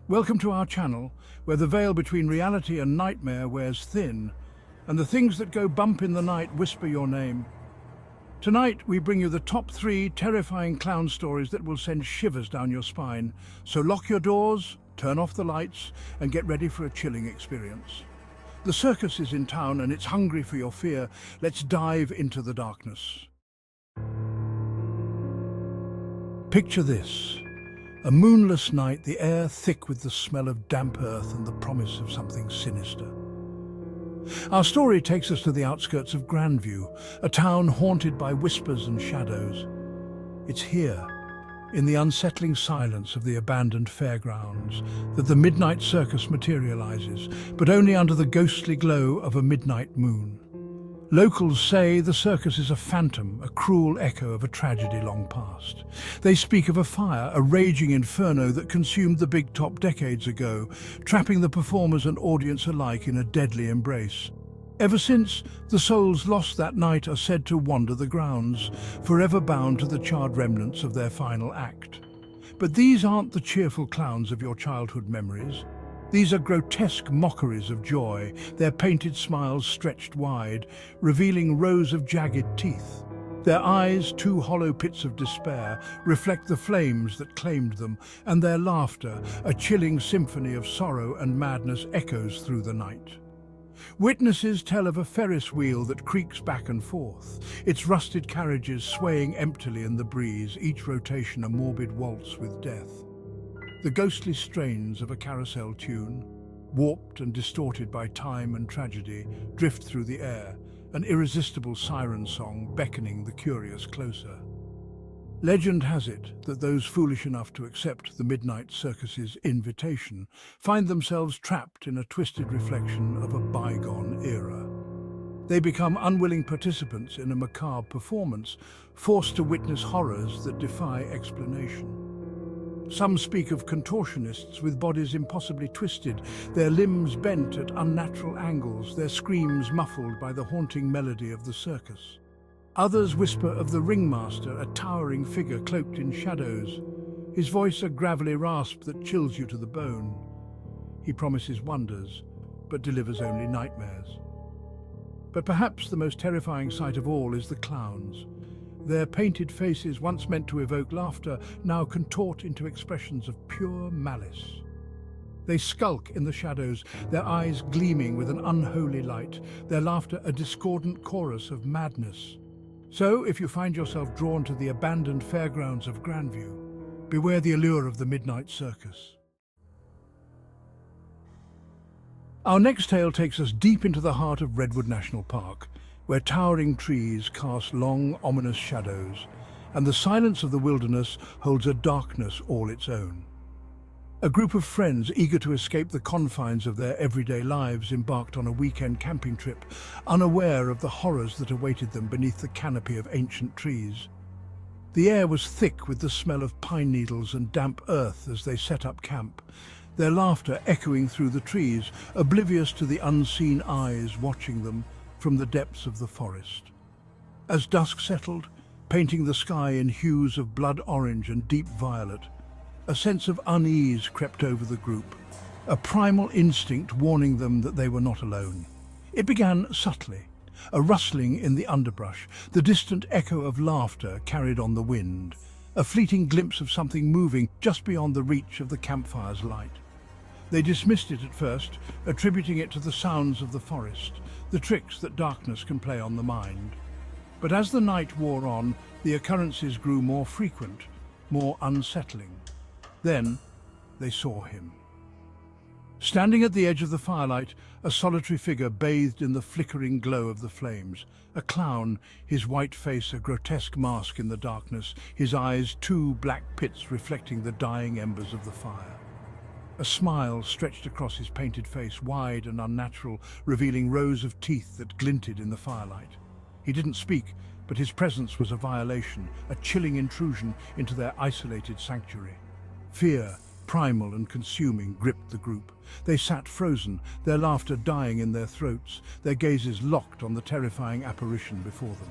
Welcome to our channel, where the veil between reality and nightmare wears thin, and the things that go bump in the night whisper your name. Tonight, we bring you the top 3 terrifying clown stories that will send shivers down your spine. So lock your doors, turn off the lights, and get ready for a chilling experience. The circus is in town and it's hungry for your fear. Let's dive into the darkness. Picture this. A moonless night, the air thick with the smell of damp earth and the promise of something sinister. Our story takes us to the outskirts of Grandview, a town haunted by whispers and shadows. It's here, in the unsettling silence of the abandoned fairgrounds, that the midnight circus materializes, but only under the ghostly glow of a midnight moon. Locals say the circus is a phantom, a cruel echo of a tragedy long past. They speak of a fire, a raging inferno that consumed the Big Top decades ago, trapping the performers and audience alike in a deadly embrace. Ever since, the souls lost that night are said to wander the grounds, forever bound to the charred remnants of their final act. But these aren't the cheerful clowns of your childhood memories. These are grotesque mockeries of joy, their painted smiles stretched wide, revealing rows of jagged teeth. Their eyes, 2 hollow pits of despair, reflect the flames that claimed them, and their laughter, a chilling symphony of sorrow and madness, echoes through the night. Witnesses tell of a Ferris wheel that creaks back and forth, its rusted carriages swaying emptily in the breeze, each rotation a morbid waltz with death. The ghostly strains of a carousel tune, warped and distorted by time and tragedy, drift through the air, an irresistible siren song beckoning the curious closer. Legend has it that those foolish enough to accept the Midnight Circus's invitation find themselves trapped in a twisted reflection of a bygone era. They become unwilling participants in a macabre performance, forced to witness horrors that defy explanation. Some speak of contortionists with bodies impossibly twisted, their limbs bent at unnatural angles, their screams muffled by the haunting melody of the circus. Others whisper of the ringmaster, a towering figure cloaked in shadows, his voice a gravelly rasp that chills you to the bone. He promises wonders, but delivers only nightmares. But perhaps the most terrifying sight of all is the clowns. Their painted faces, once meant to evoke laughter, now contort into expressions of pure malice. They skulk in the shadows, their eyes gleaming with an unholy light, their laughter a discordant chorus of madness. So, if you find yourself drawn to the abandoned fairgrounds of Grandview, beware the allure of the Midnight Circus. Our next tale takes us deep into the heart of Redwood National Park, where towering trees cast long, ominous shadows, and the silence of the wilderness holds a darkness all its own. A group of friends eager to escape the confines of their everyday lives embarked on a weekend camping trip, unaware of the horrors that awaited them beneath the canopy of ancient trees. The air was thick with the smell of pine needles and damp earth as they set up camp, their laughter echoing through the trees, oblivious to the unseen eyes watching them from the depths of the forest. As dusk settled, painting the sky in hues of blood orange and deep violet, a sense of unease crept over the group, a primal instinct warning them that they were not alone. It began subtly, a rustling in the underbrush, the distant echo of laughter carried on the wind, a fleeting glimpse of something moving just beyond the reach of the campfire's light. They dismissed it at first, attributing it to the sounds of the forest, the tricks that darkness can play on the mind. But as the night wore on, the occurrences grew more frequent, more unsettling. Then they saw him. Standing at the edge of the firelight, a solitary figure bathed in the flickering glow of the flames. A clown, his white face a grotesque mask in the darkness, his eyes 2 black pits reflecting the dying embers of the fire. A smile stretched across his painted face, wide and unnatural, revealing rows of teeth that glinted in the firelight. He didn't speak, but his presence was a violation, a chilling intrusion into their isolated sanctuary. Fear, primal and consuming, gripped the group. They sat frozen, their laughter dying in their throats, their gazes locked on the terrifying apparition before them.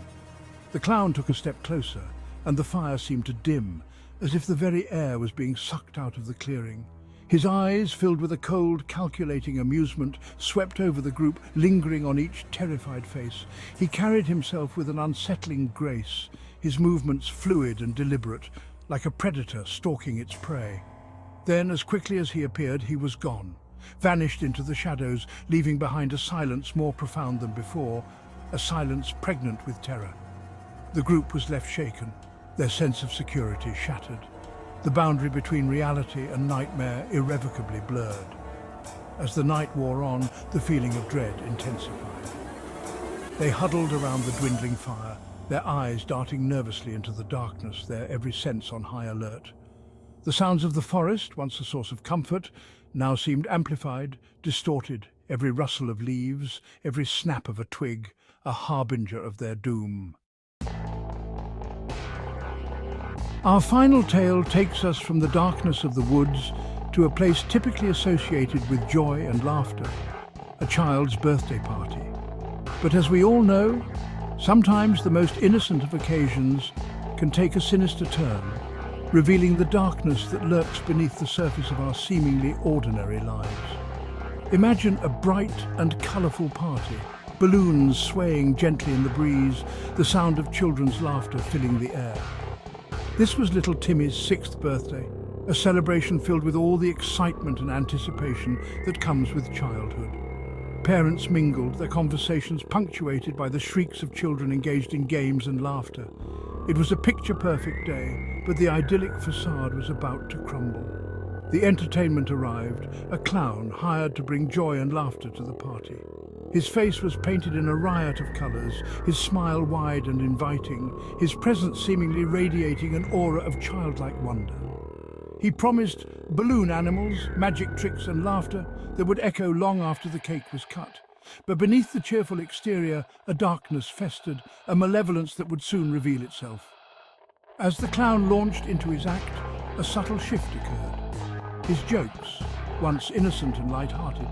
The clown took a step closer, and the fire seemed to dim, as if the very air was being sucked out of the clearing. His eyes, filled with a cold, calculating amusement, swept over the group, lingering on each terrified face. He carried himself with an unsettling grace, his movements fluid and deliberate, like a predator stalking its prey. Then, as quickly as he appeared, he was gone, vanished into the shadows, leaving behind a silence more profound than before, a silence pregnant with terror. The group was left shaken, their sense of security shattered. The boundary between reality and nightmare irrevocably blurred. As the night wore on, the feeling of dread intensified. They huddled around the dwindling fire, their eyes darting nervously into the darkness, their every sense on high alert. The sounds of the forest, once a source of comfort, now seemed amplified, distorted, every rustle of leaves, every snap of a twig, a harbinger of their doom. Our final tale takes us from the darkness of the woods to a place typically associated with joy and laughter, a child's birthday party. But as we all know, sometimes the most innocent of occasions can take a sinister turn, revealing the darkness that lurks beneath the surface of our seemingly ordinary lives. Imagine a bright and colourful party, balloons swaying gently in the breeze, the sound of children's laughter filling the air. This was little Timmy's 6th birthday, a celebration filled with all the excitement and anticipation that comes with childhood. Parents mingled, their conversations punctuated by the shrieks of children engaged in games and laughter. It was a picture-perfect day, but the idyllic facade was about to crumble. The entertainment arrived, a clown hired to bring joy and laughter to the party. His face was painted in a riot of colours, his smile wide and inviting, his presence seemingly radiating an aura of childlike wonder. He promised balloon animals, magic tricks and laughter that would echo long after the cake was cut. But beneath the cheerful exterior, a darkness festered, a malevolence that would soon reveal itself. As the clown launched into his act, a subtle shift occurred. His jokes, once innocent and light-hearted,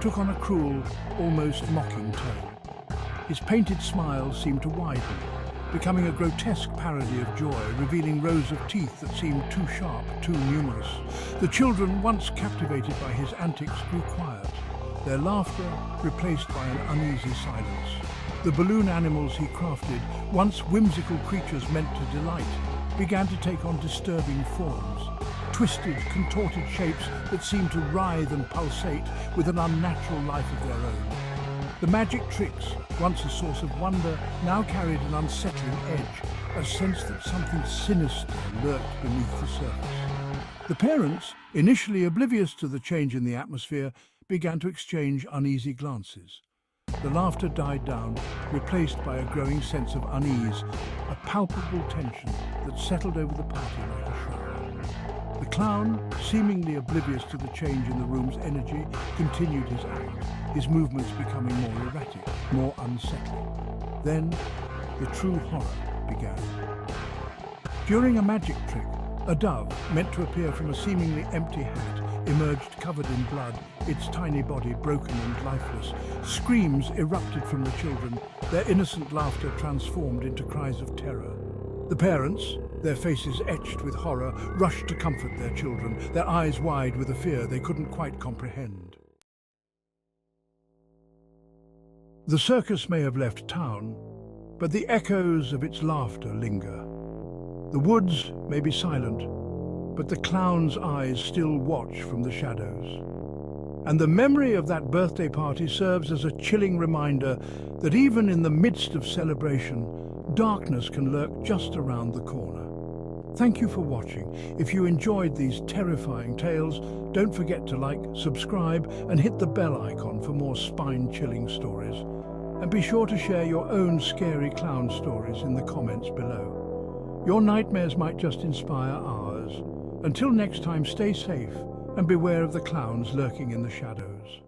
took on a cruel, almost mocking tone. His painted smile seemed to widen, becoming a grotesque parody of joy, revealing rows of teeth that seemed too sharp, too numerous. The children, once captivated by his antics, grew quiet, their laughter replaced by an uneasy silence. The balloon animals he crafted, once whimsical creatures meant to delight, began to take on disturbing forms, twisted, contorted shapes that seemed to writhe and pulsate with an unnatural life of their own. The magic tricks, once a source of wonder, now carried an unsettling edge, a sense that something sinister lurked beneath the surface. The parents, initially oblivious to the change in the atmosphere, began to exchange uneasy glances. The laughter died down, replaced by a growing sense of unease, a palpable tension that settled over the party like a shroud. The clown, seemingly oblivious to the change in the room's energy, continued his act, his movements becoming more erratic, more unsettling. Then, the true horror began. During a magic trick, a dove, meant to appear from a seemingly empty hat, emerged covered in blood, its tiny body broken and lifeless. Screams erupted from the children, their innocent laughter transformed into cries of terror. The parents, their faces etched with horror, rushed to comfort their children, their eyes wide with a fear they couldn't quite comprehend. The circus may have left town, but the echoes of its laughter linger. The woods may be silent, but the clown's eyes still watch from the shadows. And the memory of that birthday party serves as a chilling reminder that even in the midst of celebration, darkness can lurk just around the corner. Thank you for watching. If you enjoyed these terrifying tales, don't forget to like, subscribe, and hit the bell icon for more spine-chilling stories. And be sure to share your own scary clown stories in the comments below. Your nightmares might just inspire ours. Until next time, stay safe and beware of the clowns lurking in the shadows.